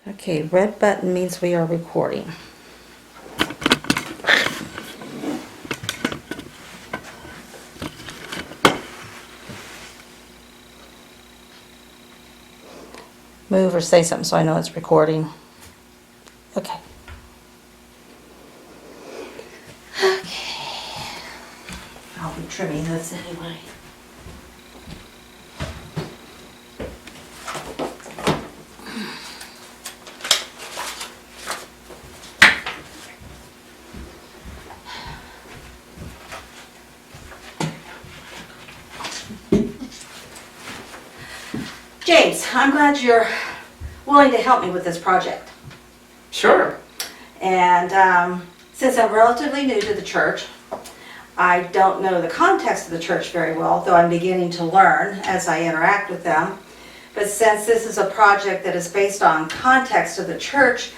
Okay, red button means we are recording. Move or say something so I know it's recording. Okay. Okay. I'll be trimming this anyway. James, I'm glad you're willing to help me with this project. Sure. And since I'm relatively new to the church, I don't know the context of the church very well, though I'm beginning to learn as I interact with them. But since this is a project that is based on context of the church,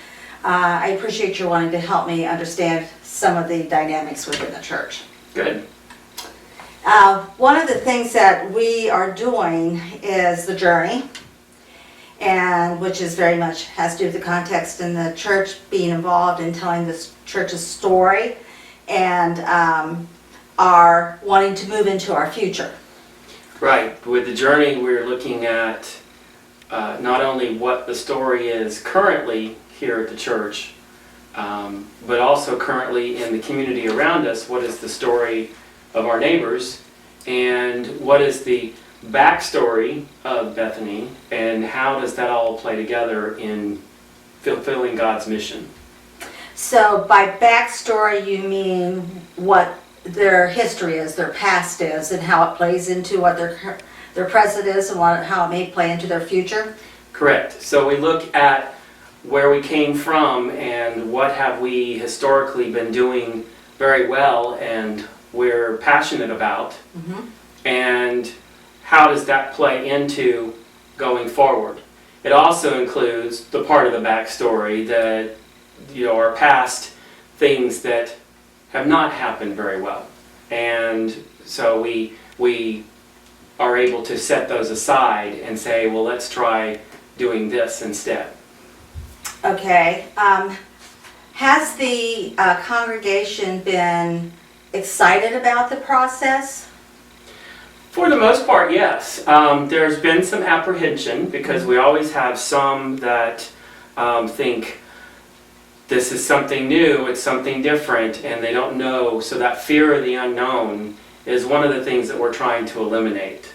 I appreciate your wanting to help me understand some of the dynamics within the church. Good. One of the things that we are doing is the journey, and which is very much has to do with the context in the church being involved in telling this church's story, and are wanting to move into our future. Right. With the journey, we're looking at not only what the story is currently here at the church, but also currently in the community around us. What is the story of our neighbors, and what is the backstory of Bethany, and how does that all play together in fulfilling God's mission? So by backstory, you mean what their history is, their past is, and how it plays into what their present is, and how it may play into their future? Correct. So we look at where we came from and what have we historically been doing very well and we're passionate about, and how does that play into going forward. It also includes the part of the backstory that, our past things that have not happened very well, and so we are able to set those aside and say, well, let's try doing this instead. Okay. Has the congregation been excited about the process? For the most part, yes. There's been some apprehension because we always have some that think this is something new, it's something different, and they don't know. So that fear of the unknown is one of the things that we're trying to eliminate.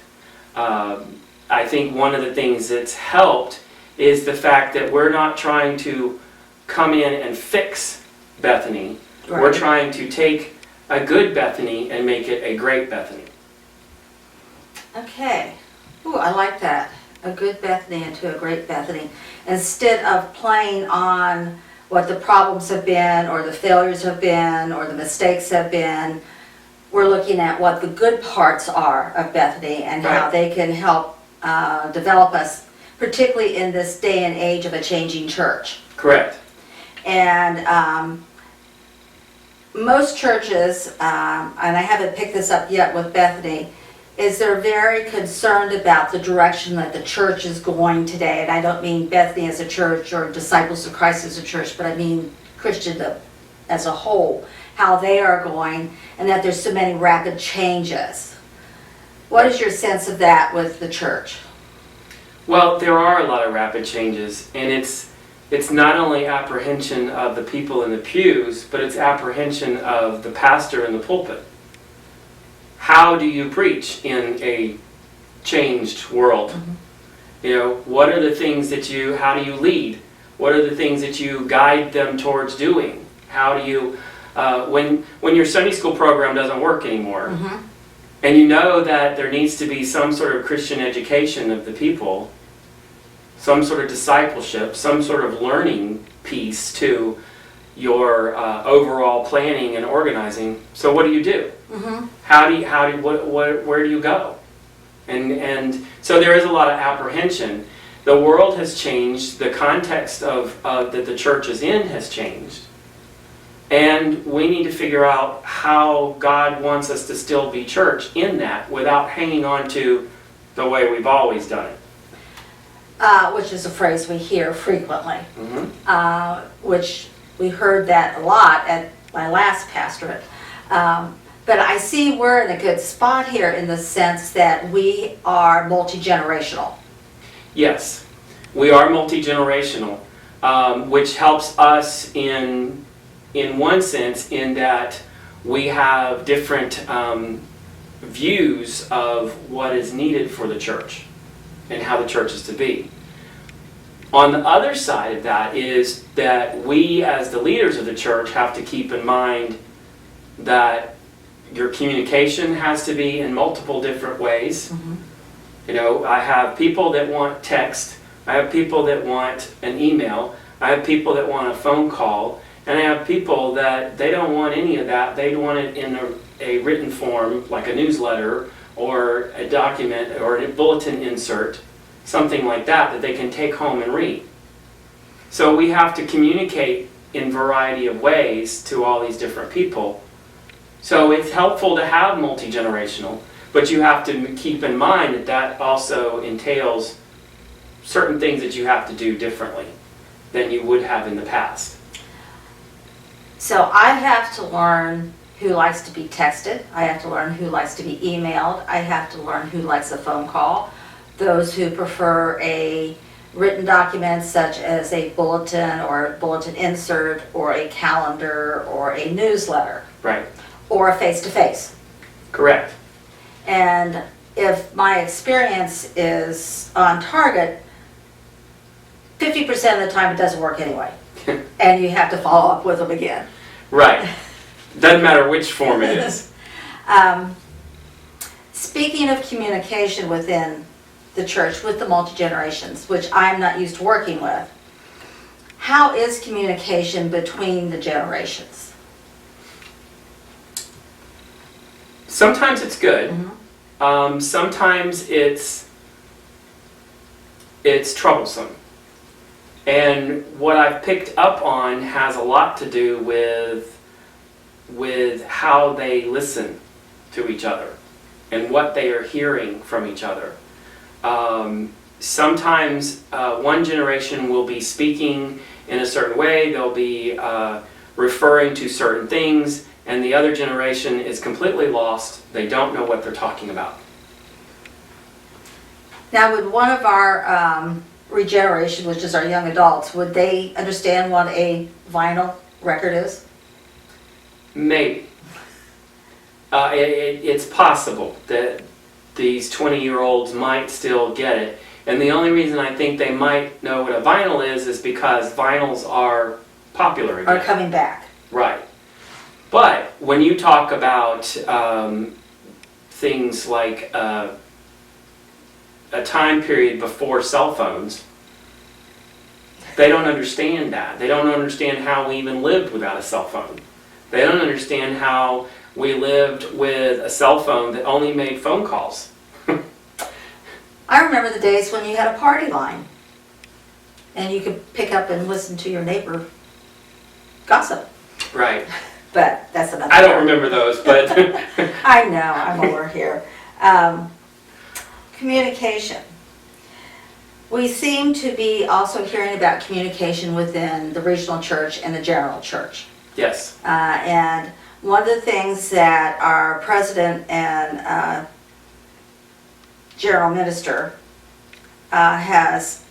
I think one of the things that's helped is the fact that we're not trying to come in and fix Bethany. Right. We're trying to take a good Bethany and make it a great Bethany. Okay. Ooh, I like that. A good Bethany into a great Bethany. Instead of playing on what the problems have been, or the failures have been, or the mistakes have been, we're looking at what the good parts are of Bethany and how Right. they can help develop us, particularly in this day and age of a changing church. Correct. And most churches, and I haven't picked this up yet with Bethany, is they're very concerned about the direction that the church is going today. And I don't mean Bethany as a church or Disciples of Christ as a church, but I mean Christendom as a whole, how they are going, and that there's so many rapid changes. What is your sense of that with the church? Well, there are a lot of rapid changes, and it's not only apprehension of the people in the pews, but it's apprehension of the pastor in the pulpit. How do you preach in a changed world? What are the things that how do you lead? What are the things that you guide them towards doing? How do you, when your Sunday school program doesn't work anymore, and you know that there needs to be some sort of Christian education of the people, some sort of discipleship, some sort of learning piece to your overall planning and organizing. So what do you do? Where do you go? And so there is a lot of apprehension. The world has changed. The context of that the church is in has changed. And we need to figure out how God wants us to still be church in that without hanging on to the way we've always done it. which is a phrase we hear frequently, Mhm. which we heard that a lot at my last pastorate. But I see we're in a good spot here in the sense that we are multi-generational. Yes, we are multi-generational, which helps us in one sense in that we have different views of what is needed for the church and how the church is to be. On the other side of that is that we as the leaders of the church have to keep in mind that your communication has to be in multiple different ways. Mhm. You know, I have people that want text, I have people that want an email, I have people that want a phone call, and I have people that they don't want any of that. They want it in a written form, like a newsletter or a document or a bulletin insert, something like that they can take home and read. So we have to communicate in a variety of ways to all these different people. So it's helpful to have multi-generational, but you have to keep in mind that that also entails certain things that you have to do differently than you would have in the past. So I have to learn who likes to be texted. I have to learn who likes to be emailed. I have to learn who likes a phone call. Those who prefer a written document such as a bulletin or a bulletin insert or a calendar or a newsletter Right. or a face-to-face. Correct. And if my experience is on target, 50% of the time it doesn't work anyway. And you have to follow up with them again. Right. Doesn't matter which form it is. Speaking of communication within the church with the multi-generations, which I'm not used to working with, how is communication between the generations? Sometimes it's good. Sometimes it's troublesome. And what I've picked up on has a lot to do with how they listen to each other and what they are hearing from each other. Sometimes one generation will be speaking in a certain way, they'll be referring to certain things, and the other generation is completely lost. They don't know what they're talking about. Now, would one of our regeneration, which is our young adults, would they understand what a vinyl record is? Maybe. It's possible that these 20-year-olds might still get it. And the only reason I think they might know what a vinyl is because vinyls are popular again. Are coming back. Right. But when you talk about things like a time period before cell phones, they don't understand that. They don't understand how we even lived without a cell phone. They don't understand how we lived with a cell phone that only made phone calls. I remember the days when you had a party line and you could pick up and listen to your neighbor gossip. Right. But that's another. I don't remember those, but I know, I'm over here. Communication. We seem to be also hearing about communication within the regional church and the general church. yes. And one of the things that our president and general minister has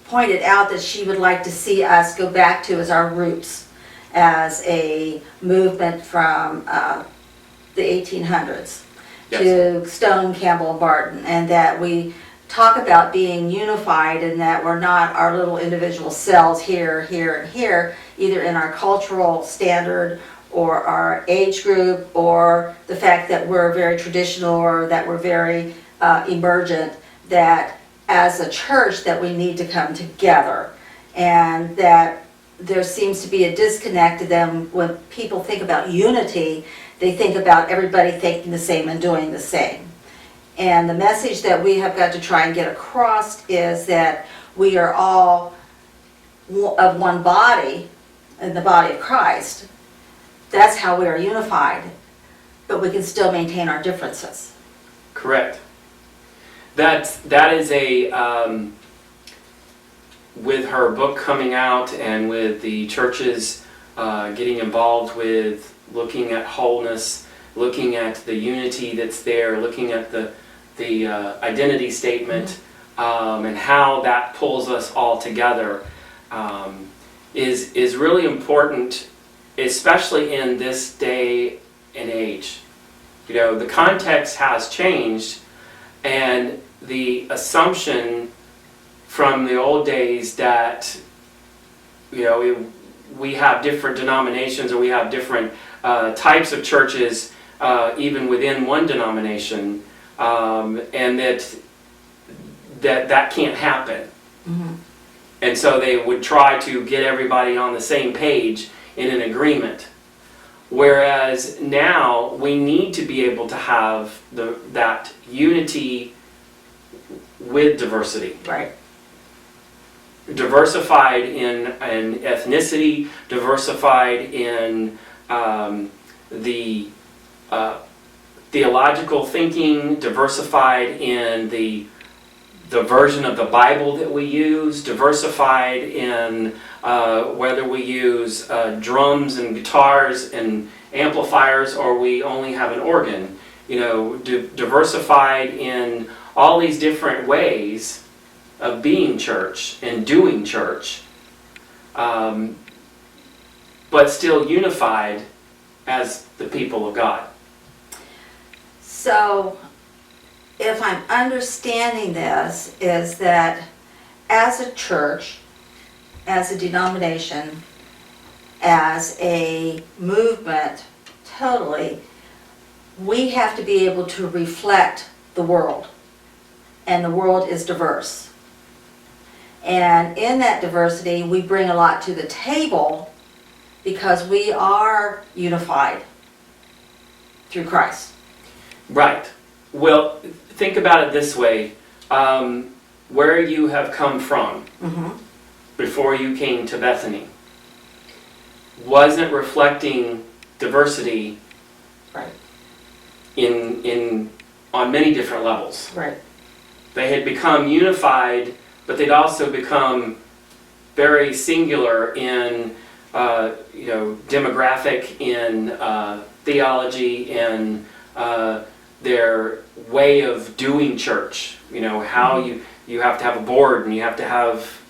pointed out that she would like to see us go back to is our roots as a movement from the 1800s to Stone, Campbell, and Barton, and that we talk about being unified and that we're not our little individual cells here, here, and here, either in our cultural standard or our age group or the fact that we're very traditional or that we're very emergent, that as a church that we need to come together, and that there seems to be a disconnect to them when people think about unity. They think about everybody thinking the same and doing the same. And the message that we have got to try and get across is that we are all of one body, in the body of Christ. That's how we are unified, but we can still maintain our differences. Correct. That is a with her book coming out and with the churches getting involved with looking at wholeness, looking at the unity that's there, looking at the identity statement, and how that pulls us all together, is really important, especially in this day and age. You know, the context has changed, and the assumption from the old days that, you know, we have different denominations, or we have different types of churches even within one denomination, and that can't happen. Mm-hmm. And so they would try to get everybody on the same page in an agreement. Whereas now we need to be able to have that unity with diversity. Right. Diversified in ethnicity, diversified in the theological thinking, diversified in the version of the Bible that we use, diversified in whether we use drums and guitars and amplifiers, or we only have an organ. You know, diversified in all these different ways of being church and doing church, but still unified as the people of God. So, if I'm understanding this, is that as a church, as a denomination, as a movement, totally, we have to be able to reflect the world. And the world is diverse. And in that diversity, we bring a lot to the table because we are unified through Christ. Right. Well, think about it this way. Where you have come from before you came to Bethany wasn't reflecting diversity, Right. on many different levels. Right. They had become unified, but they'd also become very singular in demographic, in theology, in their way of doing church. You know, how you have to have a board, and you have to have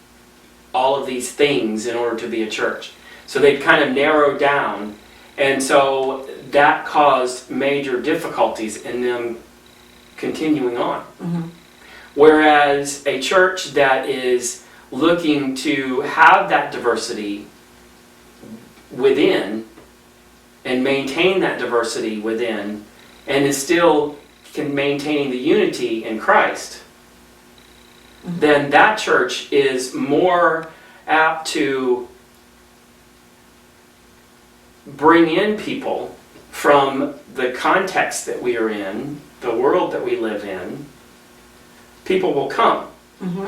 all of these things in order to be a church. So they'd kind of narrowed down, and so that caused major difficulties in them continuing on. Mm-hmm. Whereas a church that is looking to have that diversity within and maintain that diversity within, and is still maintaining the unity in Christ, then that church is more apt to bring in people from the context that we are in, the world that we live in. People will come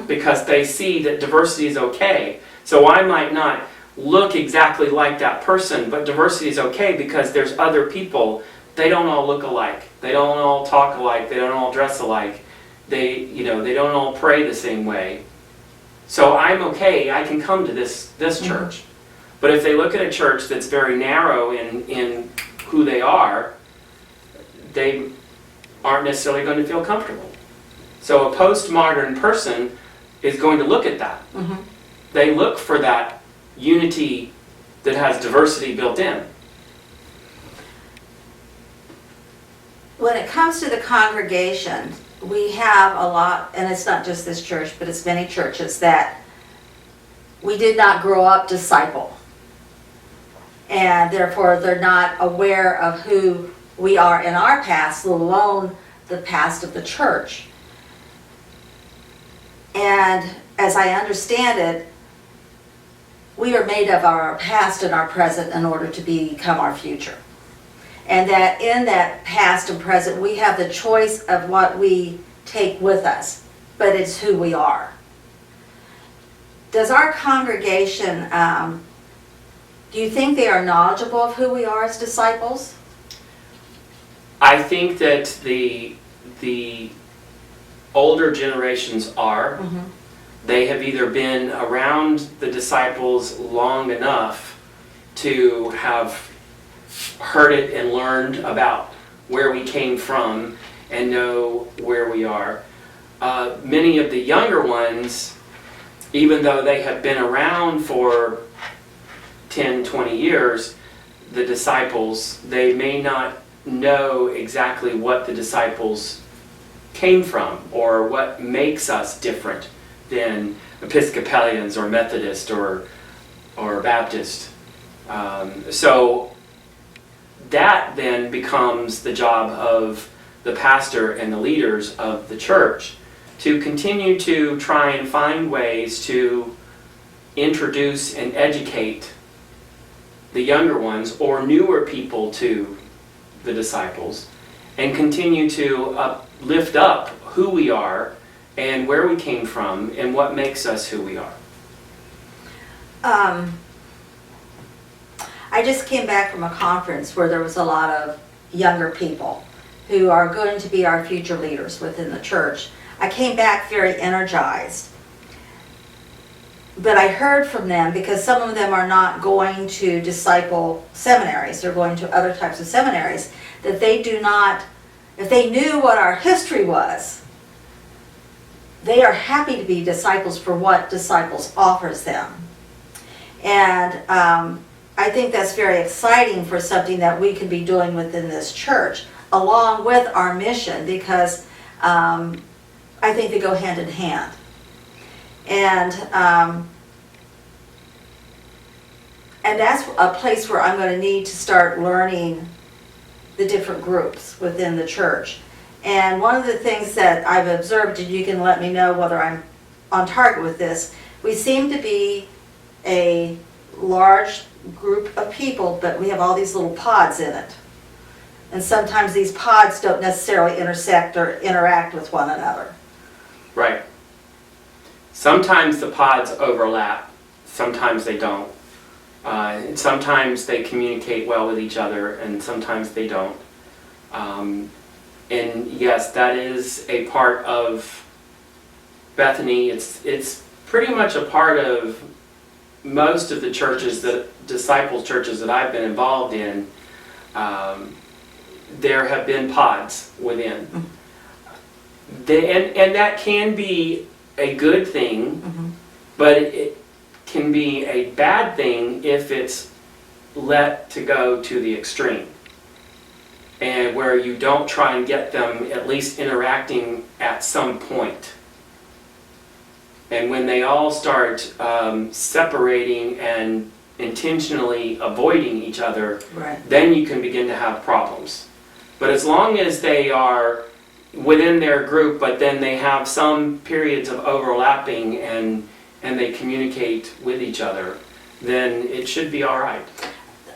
because they see that diversity is okay. So I might not look exactly like that person, but diversity is okay because there's other people. They don't all look alike. They don't all talk alike. They don't all dress alike. They don't all pray the same way. So I'm okay. I can come to this church. But if they look at a church that's very narrow in who they are, they aren't necessarily going to feel comfortable. So a postmodern person is going to look at that. They look for that unity that has diversity built in. When it comes to the congregation, we have a lot, and it's not just this church, but it's many churches, that we did not grow up disciple. And therefore they're not aware of who we are in our past, let alone the past of the church. And as I understand it, we are made of our past and our present in order to become our future. And that in that past and present, we have the choice of what we take with us, but it's who we are. Does our congregation, do you think they are knowledgeable of who we are as disciples? I think that the older generations are. Mhm. They have either been around the disciples long enough to have heard it and learned about where we came from and know where we are. Many of the younger ones, even though they have been around for 10, 20 years, the disciples, they may not know exactly what the disciples came from or what makes us different than Episcopalians or Methodist or Baptist. So that then becomes the job of the pastor and the leaders of the church to continue to try and find ways to introduce and educate the younger ones or newer people to the disciples, and continue to lift up who we are and where we came from and what makes us who we are. I just came back from a conference where there was a lot of younger people who are going to be our future leaders within the church. I came back very energized. But I heard from them, because some of them are not going to disciple seminaries, they're going to other types of seminaries, that they do not, if they knew what our history was, they are happy to be disciples for what Disciples offers them. And I think that's very exciting for something that we can be doing within this church, along with our mission, because I think they go hand in hand. And that's a place where I'm going to need to start learning the different groups within the church. And one of the things that I've observed, and you can let me know whether I'm on target with this, we seem to be a large group of people, but we have all these little pods in it. And sometimes these pods don't necessarily intersect or interact with one another. Right. Sometimes the pods overlap, sometimes they don't. Sometimes they communicate well with each other, and sometimes they don't. And yes, that is a part of Bethany. It's pretty much a part of most of the churches, disciple churches that I've been involved in. There have been pods within. And that can be a good thing, but it can be a bad thing if it's let to go to the extreme, and where you don't try and get them at least interacting at some point. And when they all start separating and intentionally avoiding each other, Right. then you can begin to have problems. But as long as they are within their group, but then they have some periods of overlapping and they communicate with each other, then it should be all right.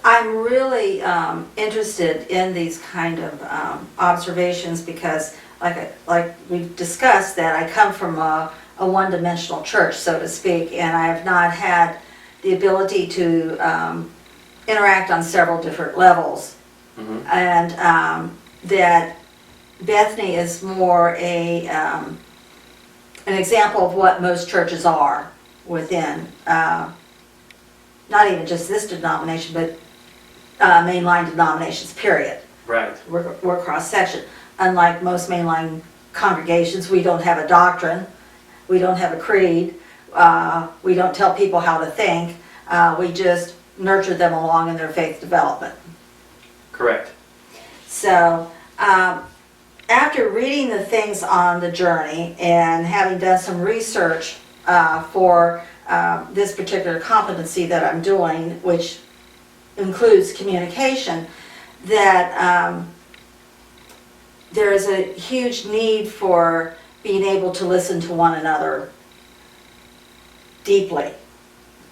I'm really interested in these kind of observations because, like we've discussed, that I come from a one-dimensional church, so to speak, and I have not had the ability to interact on several different levels. And that Bethany is more an example of what most churches are within, not even just this denomination, but mainline denominations, period. Right. We're cross-section. Unlike most mainline congregations, we don't have a doctrine, we don't have a creed, we don't tell people how to think, we just nurture them along in their faith development. Correct. So, after reading the things on the journey and having done some research for this particular competency that I'm doing, which includes communication, that there is a huge need for being able to listen to one another deeply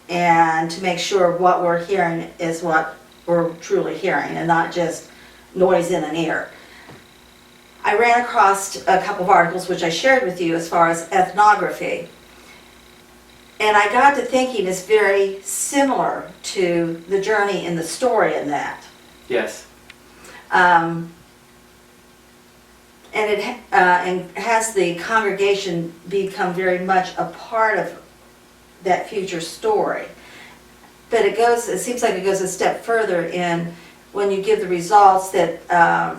and to make sure what we're hearing is what we're truly hearing and not just noise in an ear. I ran across a couple of articles which I shared with you as far as ethnography. And I got to thinking it's very similar to the journey in the story in that. Yes. and and has the congregation become very much a part of that future story. But it seems like it goes a step further in when you give the results that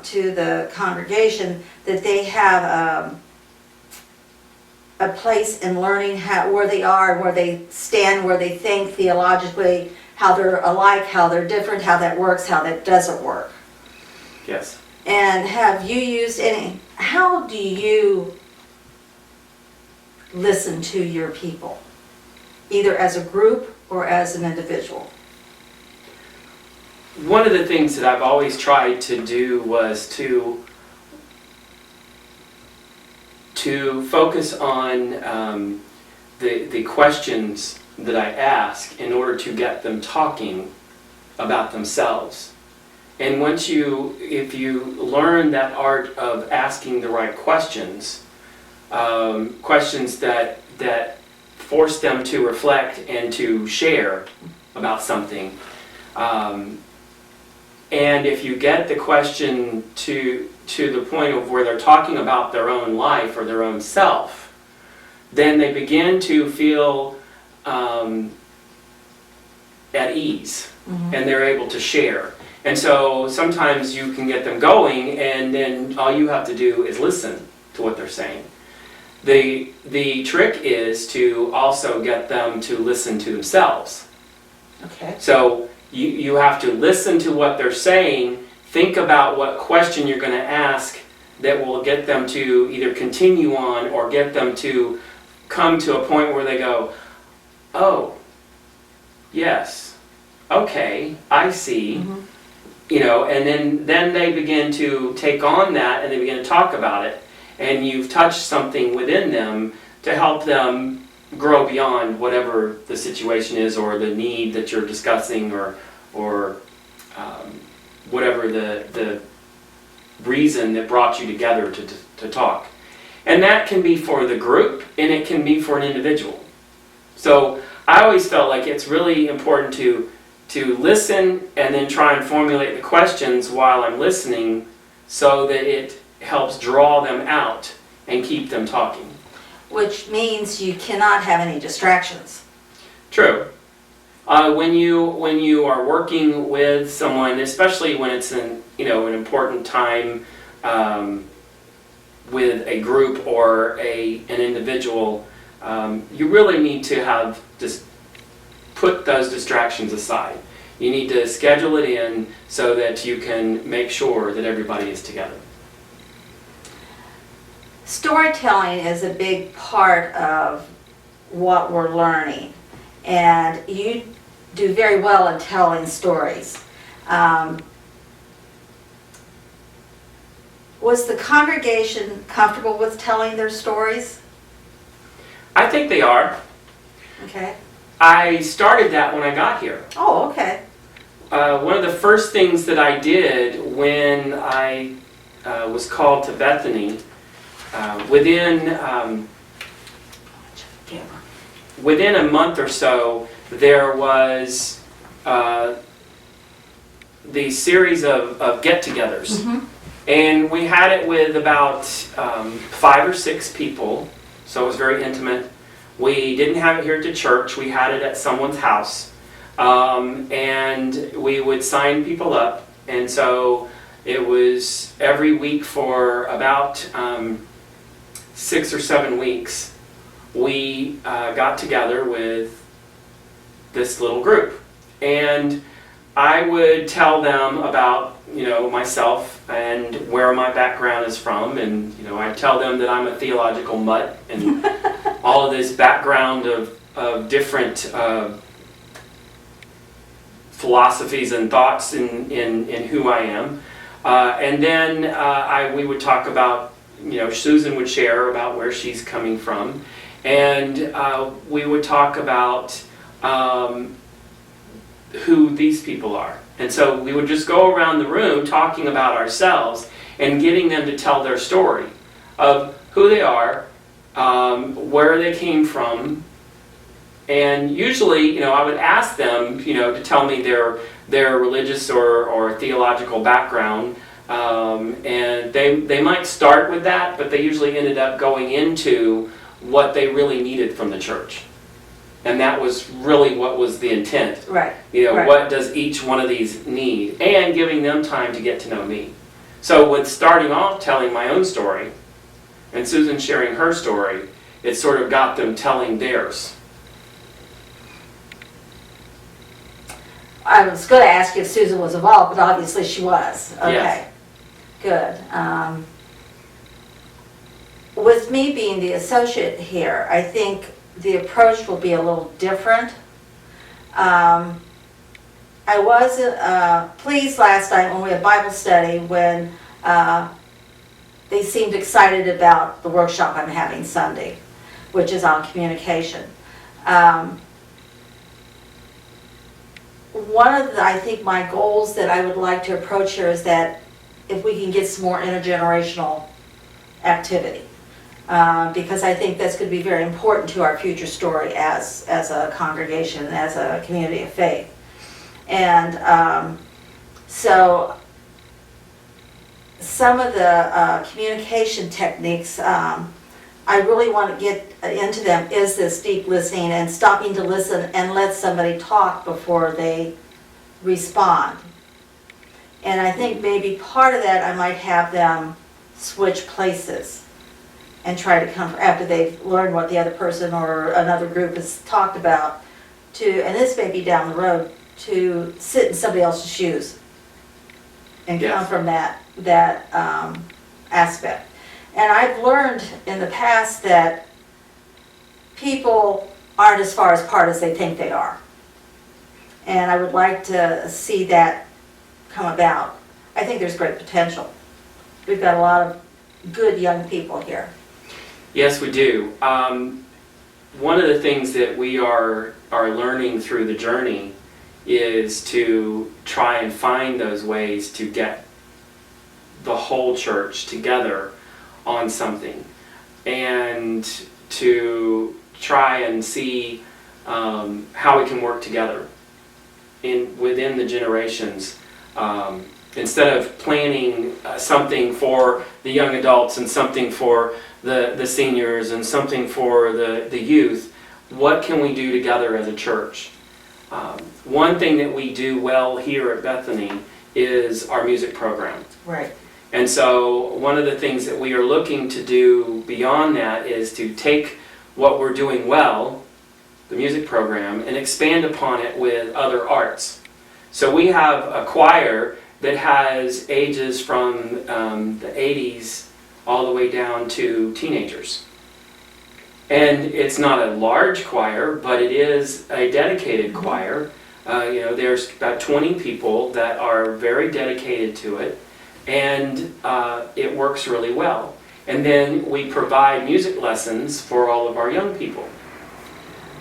to the congregation, that they have a place in learning where they are, where they stand, where they think theologically, how they're alike, how they're different, how that works, how that doesn't work. Yes. And have you used how do you listen to your people, either as a group or as an individual? One of the things that I've always tried to do was to focus on the questions that I ask in order to get them talking about themselves. And if you learn that art of asking the right questions, questions that force them to reflect and to share about something, and if you get the question to the point of where they're talking about their own life or their own self, then they begin to feel at ease, and they're able to share. And so sometimes you can get them going, and then all you have to do is listen to what they're saying. The trick is to also get them to listen to themselves. Okay. So you have to listen to what they're saying, think about what question you're going to ask that will get them to either continue on or get them to come to a point where they go, oh, yes, okay, I see. And then they begin to take on that and they begin to talk about it, and you've touched something within them to help them grow beyond whatever the situation is or the need that you're discussing or whatever the reason that brought you together to talk. And that can be for the group and it can be for an individual. So I always felt like it's really important to listen and then try and formulate the questions while I'm listening so that it helps draw them out and keep them talking. Which means you cannot have any distractions. True. When you are working with someone, especially when it's an important time with a group or an individual, you really need to have just put those distractions aside. You need to schedule it in so that you can make sure that everybody is together. Storytelling is a big part of what we're learning, and you do very well in telling stories. Was the congregation comfortable with telling their stories? I think they are. Okay. I started that when I got here. Oh, okay. One of the first things that I did when I was called to Bethany, within a month or so, there was the series of get-togethers. And we had it with about 5 or 6 people, so it was very intimate. We didn't have it here at the church, we had it at someone's house. And we would sign people up, and so it was every week for about 6 or 7 weeks. We got together with this little group, and I would tell them about myself and where my background is from, and I'd tell them that I'm a theological mutt and all of this background of different philosophies and thoughts in who I am, and then we would talk about, Susan would share about where she's coming from, and we would talk about who these people are. And so we would just go around the room talking about ourselves and getting them to tell their story of who they are, where they came from. And usually, I would ask them, to tell me their religious or theological background, And they might start with that, but they usually ended up going into what they really needed from the church. And that was really what was the intent. Right. You know, Right. what does each one of these need? And giving them time to get to know me. So with starting off telling my own story, and Susan sharing her story, it sort of got them telling theirs. I was going to ask you if Susan was involved, but obviously she was. Okay. Yes. Good. With me being the associate here, I think the approach will be a little different. I was pleased last night when we had Bible study when they seemed excited about the workshop I'm having Sunday, which is on communication. One of the, I think, my goals that I would like to approach here is that if we can get some more intergenerational activity. Because I think that's going to be very important to our future story as a congregation, as a community of faith. And so some of the communication techniques, I really want to get into them, is this deep listening and stopping to listen and let somebody talk before they respond. And I think maybe part of that I might have them switch places and try to come, after they've learned what the other person or another group has talked about, to, and this may be down the road, to sit in somebody else's shoes and come Yes. from that aspect. And I've learned in the past that people aren't as far apart as they think they are. And I would like to see that come about. I think there's great potential. We've got a lot of good young people here. Yes, we do. One of the things that we are learning through the journey is to try and find those ways to get the whole church together on something, and to try and see how we can work together within the generations. Instead of planning something for the young adults and something for the seniors and something for the youth, what can we do together as a church? One thing that we do well here at Bethany is our music program. Right. And so one of the things that we are looking to do beyond that is to take what we're doing well, the music program, and expand upon it with other arts. So we have a choir that has ages from the 80s all the way down to teenagers. And it's not a large choir, but it is a dedicated choir. There's about 20 people that are very dedicated to it, and it works really well. And then we provide music lessons for all of our young people.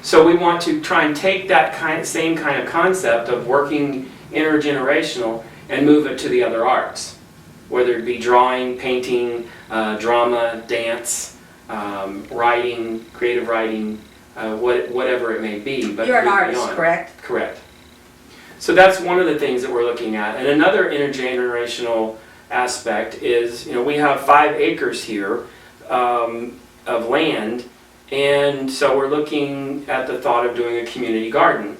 So we want to try and take that same kind of concept of working intergenerational and move it to the other arts, whether it be drawing, painting, drama, dance, writing, creative writing, whatever it may be. But You're an move artist, beyond. correct? Correct. So that's one of the things that we're looking at. And another intergenerational aspect is, we have 5 acres here of land, and so we're looking at the thought of doing a community garden.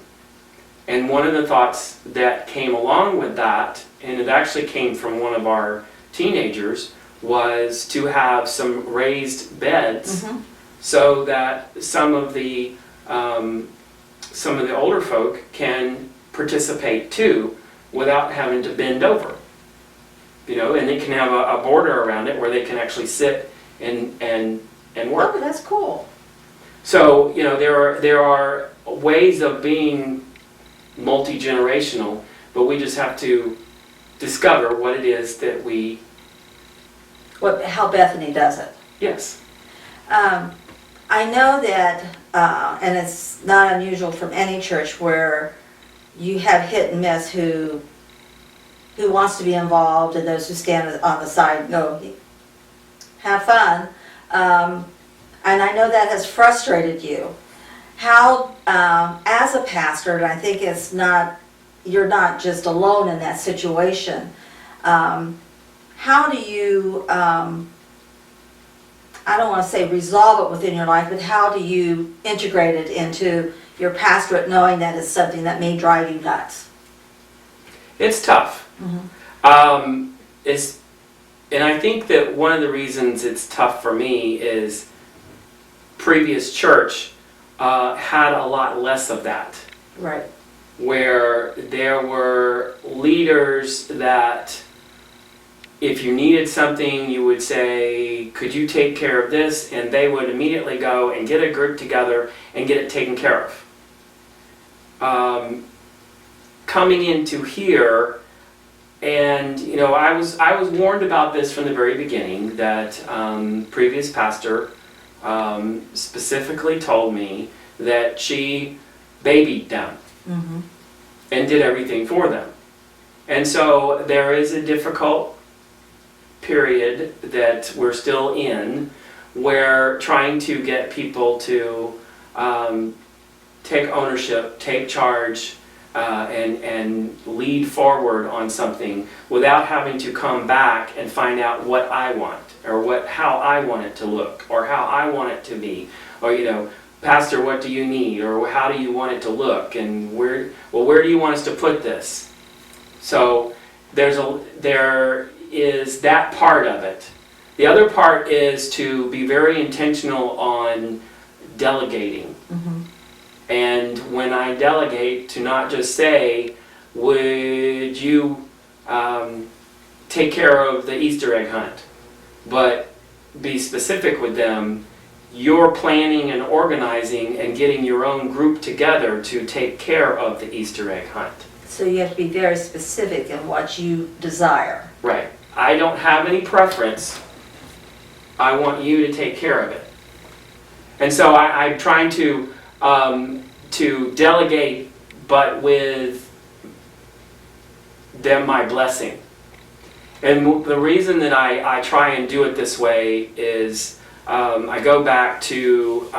And one of the thoughts that came along with that, and it actually came from one of our teenagers, was to have some raised beds so that some of the older folk can participate too without having to bend over. And they can have a border around it where they can actually sit and work. Oh, that's cool. So, there are ways of being multi-generational, but we just have to discover what it is that we... How Bethany does it. Yes. I know that, and it's not unusual from any church, where you have hit and miss who wants to be involved and those who stand on the side and go, have fun. And I know that has frustrated you. How, as a pastor, and I think you're not just alone in that situation, how do you, I don't want to say resolve it within your life, but how do you integrate it into your pastorate, knowing that it's something that may drive you nuts? It's tough. And I think that one of the reasons it's tough for me is previous church had a lot less of that. Right. Where there were leaders that if you needed something, you would say, could you take care of this? And they would immediately go and get a group together and get it taken care of. Coming into here, and I was warned about this from the very beginning, that previous pastor specifically told me that she babied them and did everything for them. And so there is a difficult period that we're still in where trying to get people to take ownership, take charge, and lead forward on something without having to come back and find out what I want, or how I want it to look, or how I want it to be, or Pastor, what do you need, or how do you want it to look, and where do you want us to put this? So there is that part of it. The other part is to be very intentional on delegating. And when I delegate, to not just say, would you take care of the Easter egg hunt, but be specific with them. You're planning and organizing and getting your own group together to take care of the Easter egg hunt. So you have to be very specific in what you desire. Right. I don't have any preference. I want you to take care of it. And so I'm trying to delegate, but with them my blessing. And the reason that I try and do it this way is I go back to,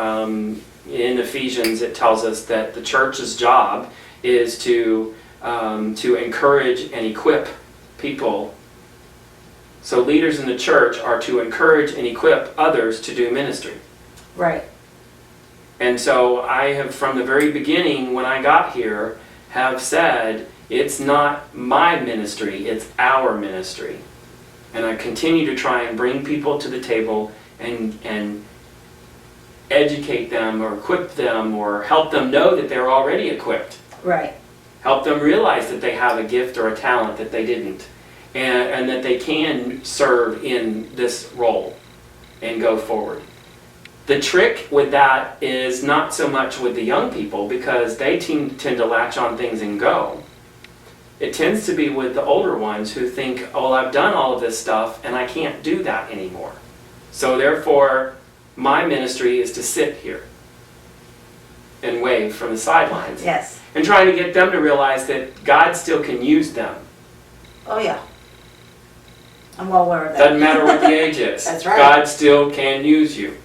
in Ephesians it tells us that the church's job is to encourage and equip people. So leaders in the church are to encourage and equip others to do ministry. Right. And so I have, from the very beginning when I got here, have said, it's not my ministry, it's our ministry. And I continue to try and bring people to the table and educate them or equip them or help them know that they're already equipped. Right. Help them realize that they have a gift or a talent that they didn't. And that they can serve in this role and go forward. The trick with that is not so much with the young people, because they tend to latch on things and go. It tends to be with the older ones who think, oh, I've done all of this stuff and I can't do that anymore. So therefore, my ministry is to sit here and wave from the sidelines. Yes. And trying to get them to realize that God still can use them. Oh yeah. I'm well aware of that. Doesn't matter what the age is. That's right. God still can use you.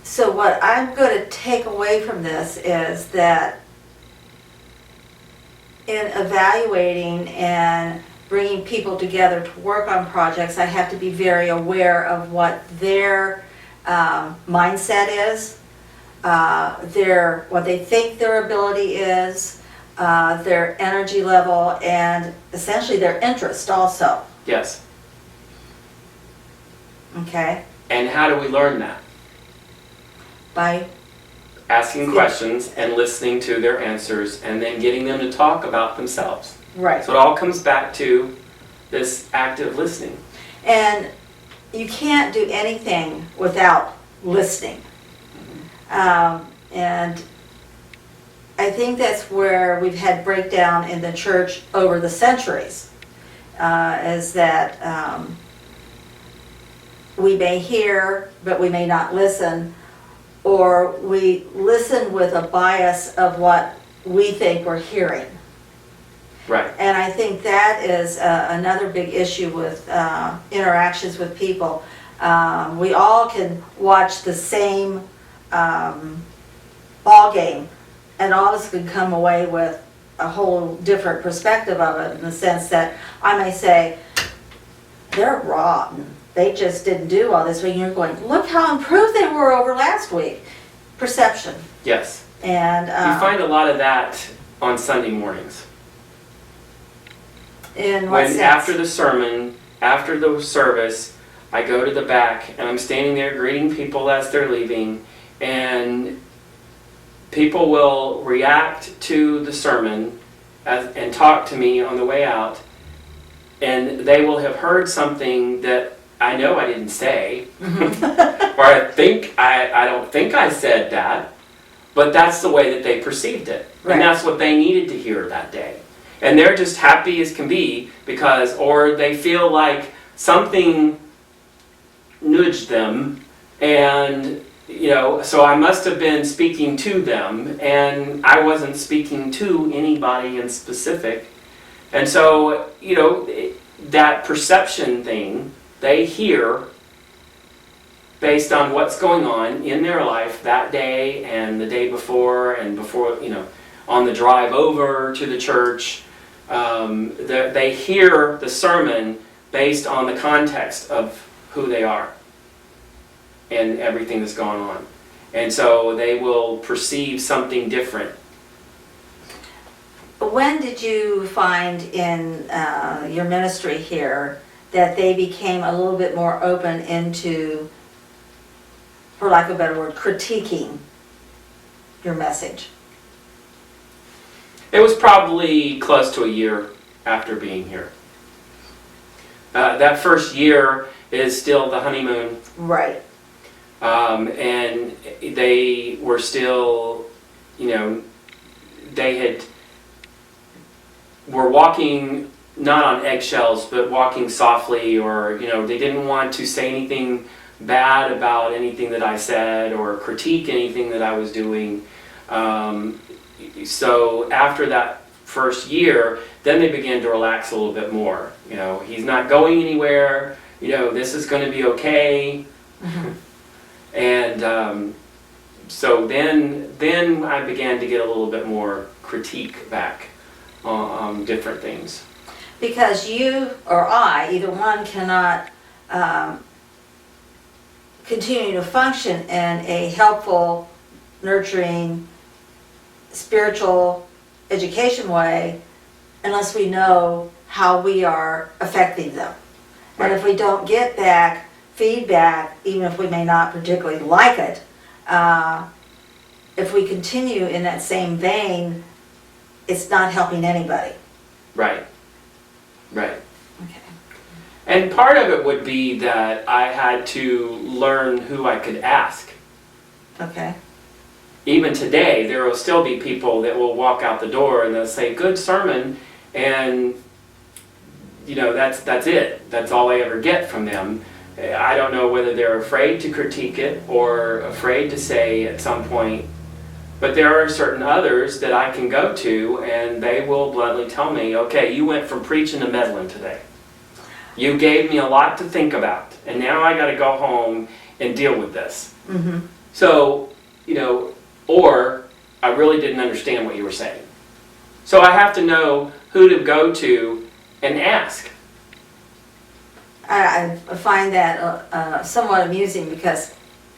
So what I'm going to take away from this is that in evaluating and bringing people together to work on projects, I have to be very aware of what their mindset is, what they think their ability is, their energy level, and essentially their interest also. Yes. Okay? And how do we learn that? By asking questions and listening to their answers, and then getting them to talk about themselves. right. So it all comes back to this active listening. And you can't do anything without listening. And I think that's where we've had breakdown in the church over the centuries, is that we may hear, but we may not listen, or we listen with a bias of what we think we're hearing. Right. And I think that is another big issue with interactions with people. We all can watch the same ball game, and all of us can come away with a whole different perspective of it, in the sense that I may say, they're rotten. They just didn't do all this week. And you're going, look how improved they were over last week. Perception. Yes. And You find a lot of that on Sunday mornings. in what When sense? after the sermon, after the service, I go to the back and I'm standing there greeting people as they're leaving, and people will react to the sermon and talk to me on the way out, and they will have heard something that I know I didn't say, or I don't think I said that, but that's the way that they perceived it. Right. And that's what they needed to hear that day. And they're just happy as can be because, or they feel like something nudged them, and so I must have been speaking to them, and I wasn't speaking to anybody in specific. And so, that perception thing, they hear based on what's going on in their life that day and the day before, and before, on the drive over to the church. They hear the sermon based on the context of who they are and everything that's gone on. And so they will perceive something different. When did you find in your ministry here that they became a little bit more open into, for lack of a better word, critiquing your message? It was probably close to a year after being here. That first year is still the honeymoon. Right. And they were still, were walking not on eggshells, but walking softly, or, they didn't want to say anything bad about anything that I said or critique anything that I was doing. So after that first year, then they began to relax a little bit more. He's not going anywhere, this is going to be okay. Mm-hmm. And so then I began to get a little bit more critique back on different things. Because you or I, either one, cannot continue to function in a helpful, nurturing, spiritual education way unless we know how we are affecting them. Right. And if we don't get back feedback, even if we may not particularly like it, if we continue in that same vein, it's not helping anybody. Right. Right. Okay. And part of it would be that I had to learn who I could ask. Okay. Even today, there will still be people that will walk out the door and they'll say, good sermon, and that's it. That's all I ever get from them. I don't know whether they're afraid to critique it or afraid to say at some point, but there are certain others that I can go to and they will bluntly tell me, okay, you went from preaching to meddling today. You gave me a lot to think about, and now I got to go home and deal with this. Mm-hmm. So, or I really didn't understand what you were saying. So I have to know who to go to and ask. I find that somewhat amusing because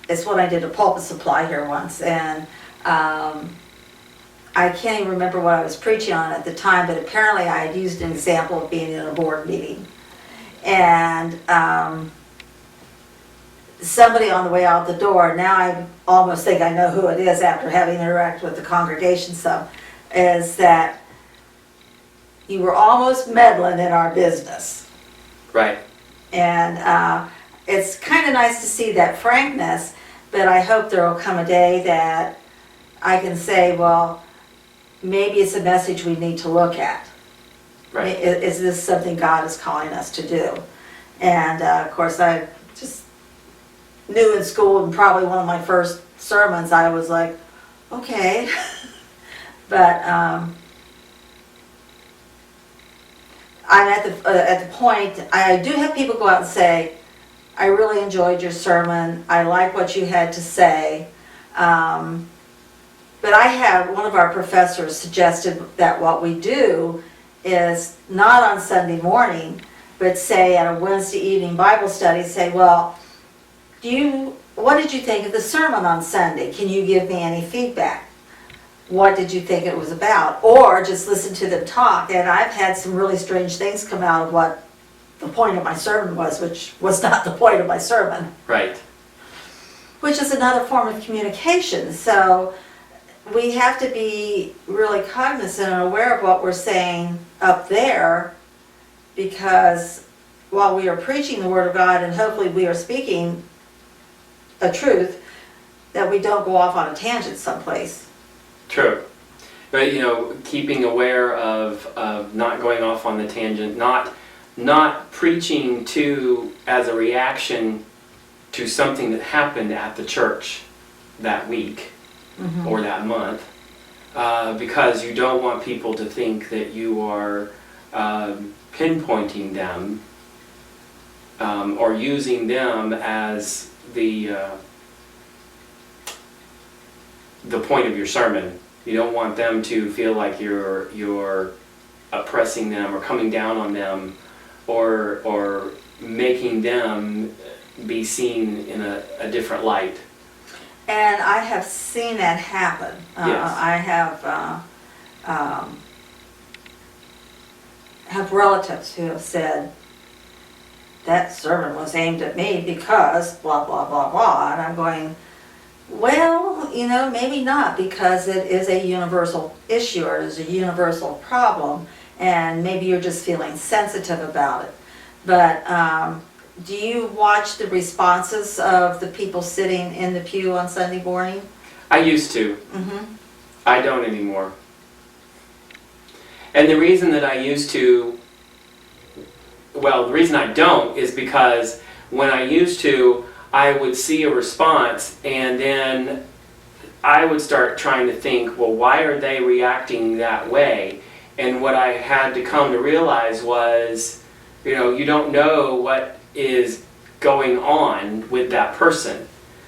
it's what I did at Pulpit Supply here once, and I can't even remember what I was preaching on at the time, but apparently I had used an example of being in a board meeting. And somebody on the way out the door, now I almost think I know who it is after having interacted with the congregation some, is that you were almost meddling in our business. Right. And it's kind of nice to see that frankness, but I hope there will come a day that I can say, well, maybe it's a message we need to look at. Right. Is this something God is calling us to do? And of course, I just knew in school, and probably one of my first sermons, I was like, okay. But I'm at the point, I do have people go out and say, I really enjoyed your sermon, I like what you had to say. But I had, one of our professors suggested that what we do is not on Sunday morning, but say at a Wednesday evening Bible study, say, well, what did you think of the sermon on Sunday? Can you give me any feedback? What did you think it was about? Or just listen to them talk. And I've had some really strange things come out of what the point of my sermon was, which was not the point of my sermon. Right. Which is another form of communication. So we have to be really cognizant and aware of what we're saying up there, because while we are preaching the Word of God and hopefully we are speaking a truth, that we don't go off on a tangent someplace. True. But, keeping aware of not going off on the tangent, not preaching as a reaction to something that happened at the church that week or that month, because you don't want people to think that you are pinpointing them or using them as the point of your sermon. You don't want them to feel like you're oppressing them or coming down on them or making them be seen in a different light. And I have seen that happen. Yes. I have relatives who have said, that sermon was aimed at me because blah, blah, blah, blah. And I'm going, well, maybe not, because it is a universal issue or it is a universal problem, and maybe you're just feeling sensitive about it. But do you watch the responses of the people sitting in the pew on Sunday morning? I used to. Mm-hmm. I don't anymore. And the reason that I used to, the reason I don't is because when I used to, I would see a response and then I would start trying to think, well, why are they reacting that way? And what I had to come to realize was, you don't know what is going on with that person.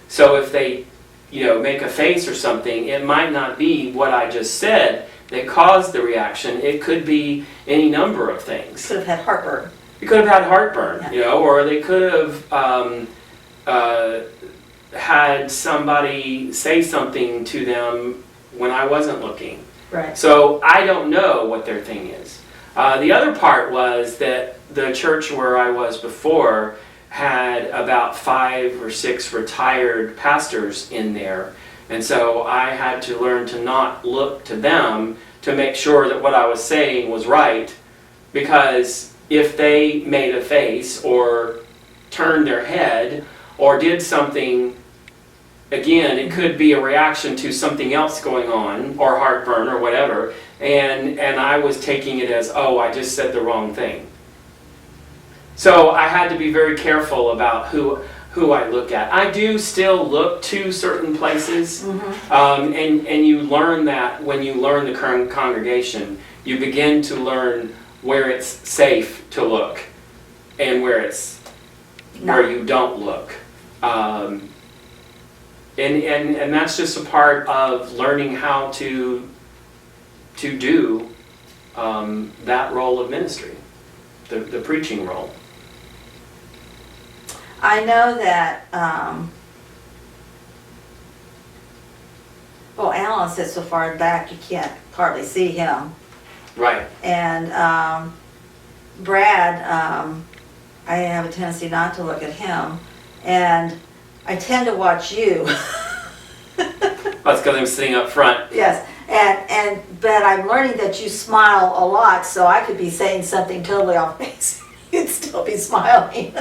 So if they, make a face or something, it might not be what I just said that caused the reaction. It could be any number of things. Could have had heartburn. You could have had heartburn, Yeah. Or they could have had somebody say something to them when I wasn't looking. Right. So I don't know what their thing is. The other part was that the church where I was before had about 5 or 6 retired pastors in there. And so I had to learn to not look to them to make sure that what I was saying was right, because if they made a face or turned their head or did something, again, it could be a reaction to something else going on, or heartburn or whatever, and I was taking it as, oh, I just said the wrong thing. So I had to be very careful about who I look at. I do still look to certain places, and you learn that when you learn the current congregation. You begin to learn where it's safe to look and where you don't look. And that's just a part of learning how to do that role of ministry, the preaching role. I know that, Alan sits so far back you can't hardly see him. Right. And Brad, I have a tendency not to look at him. And I tend to watch you. That's because I'm sitting up front. Yes, but I'm learning that you smile a lot, so I could be saying something totally off base. You'd still be smiling.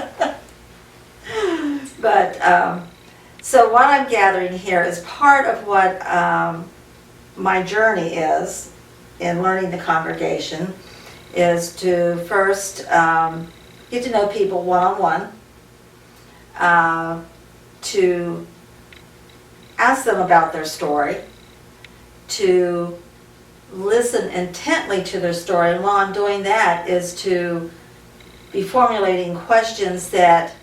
But, so what I'm gathering here is part of what my journey is in learning the congregation is to first get to know people one-on-one, to ask them about their story, to listen intently to their story, and while I'm doing that is to be formulating questions that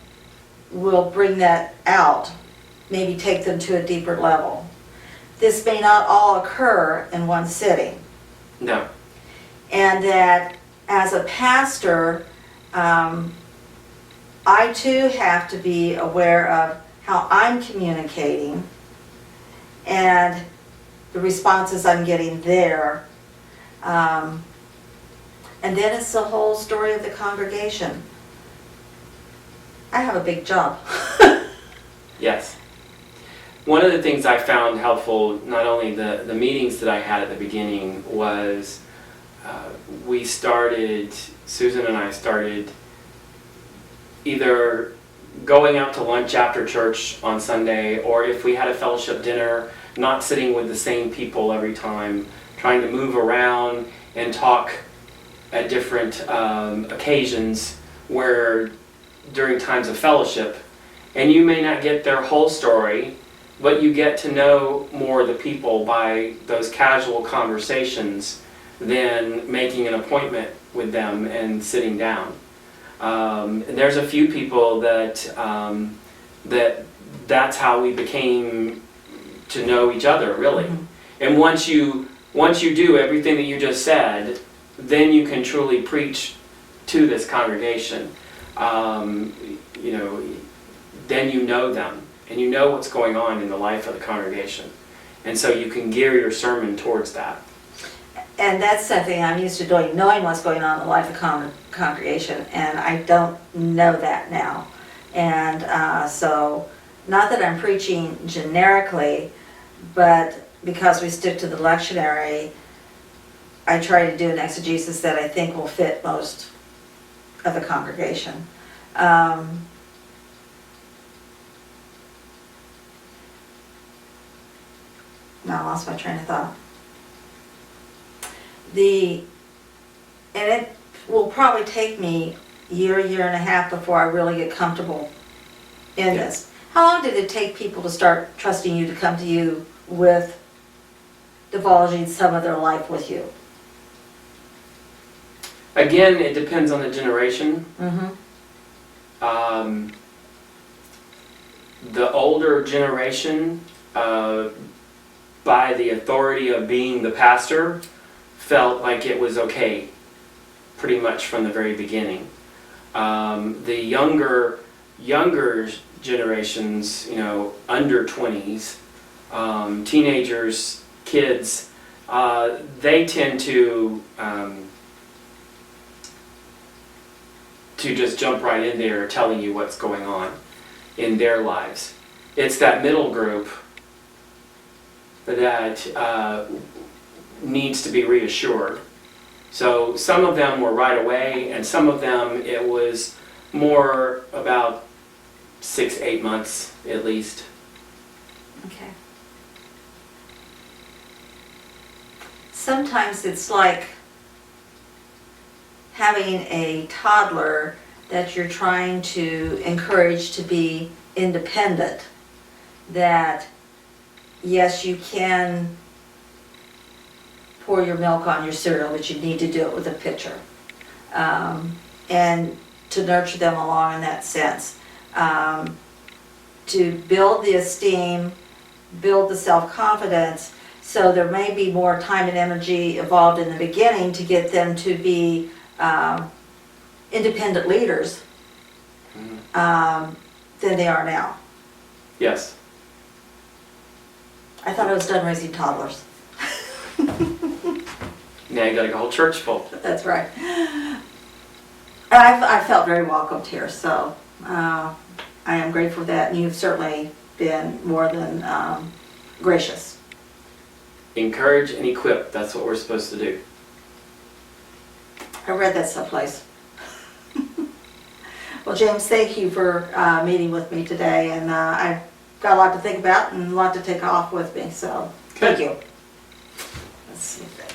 will bring that out, maybe take them to a deeper level. this may not all occur in one sitting. No. And that as a pastor, I too have to be aware of how I'm communicating and the responses I'm getting there. And then it's the whole story of the congregation. I have a big job. Yes. One of the things I found helpful, not only the meetings that I had at the beginning, was Susan and I started either going out to lunch after church on Sunday, or if we had a fellowship dinner, not sitting with the same people every time, trying to move around and talk at different occasions where during times of fellowship. And you may not get their whole story, but you get to know more of the people by those casual conversations than making an appointment with them and sitting down. And there's a few people that's how we became to know each other, really. Mhm. And once you do everything that you just said, then you can truly preach to this congregation. Then you know them, and you know what's going on in the life of the congregation. And so you can gear your sermon towards that. And that's something I'm used to doing, knowing what's going on in the life of congregation, and I don't know that now. And so, not that I'm preaching generically, but because we stick to the lectionary, I try to do an exegesis that I think will fit most of the congregation. Now I lost my train of thought. And it will probably take me a year and a half before I really get comfortable in this. How long did it take people to start trusting you, to come to you with divulging some of their life with you? Again, it depends on the generation. Mm-hmm. The older generation, by the authority of being the pastor, felt like it was okay pretty much from the very beginning. The younger generations, under 20s, teenagers, kids, they tend to just jump right in there telling you what's going on in their lives. It's that middle group that needs to be reassured. So some of them were right away, and some of them it was more about 6-8 months at least. Okay. Sometimes it's like having a toddler that you're trying to encourage to be independent. That, yes, you can pour your milk on your cereal, but you need to do it with a pitcher. And to nurture them along in that sense. To build the esteem, build the self-confidence, so there may be more time and energy involved in the beginning to get them to be independent leaders than they are now. Yes. I thought I was done raising toddlers. Now you got a whole church full. That's right. I felt very welcomed here, so I am grateful for that, and you've certainly been more than gracious. Encourage and equip, that's what we're supposed to do. I read that someplace. Well, James, thank you for meeting with me today, and I've got a lot to think about and a lot to take off with me, so thank you. Let's see if that...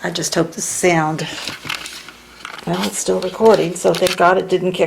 I just hope the sound... Well, it's still recording, so thank God it didn't kick